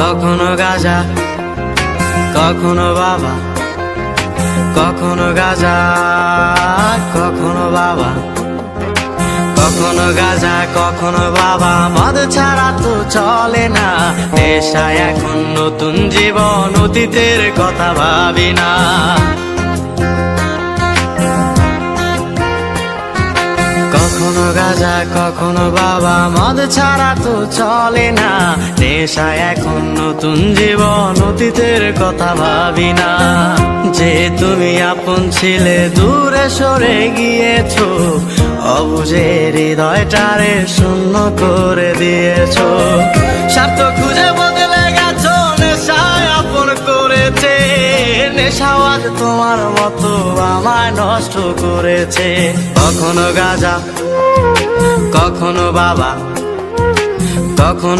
কখনো গাঁজা, কখনো বাবা, কখনো গাঁজা, কখনো বাবা, কখনো গাঁজা, কখনো বাবা। মদ ছাড়া তো চলে না, নেশায় এখন নতুন জীবন, অতীতের কথা ভাবি না। কখনো গাঁজা, কখনো বাবা, মদ ছাড়া তো চলে না, নেশায় এখন নতুন জীবন, অতীতের কথা ভাবি না। যে তুমি আপন ছিলে দূরে সরে গিয়েছো, অবুঝে হৃদয়টারে শূন্য করে দিয়েছো। স্বার্থ খুঁজে বদলে গেছো, নেশায় আপন করেছে, নেশাওয়াজ তোমার মতো আমায় নষ্ট করেছে। কখনো গাঁজা, কখনো বাবা, কখনো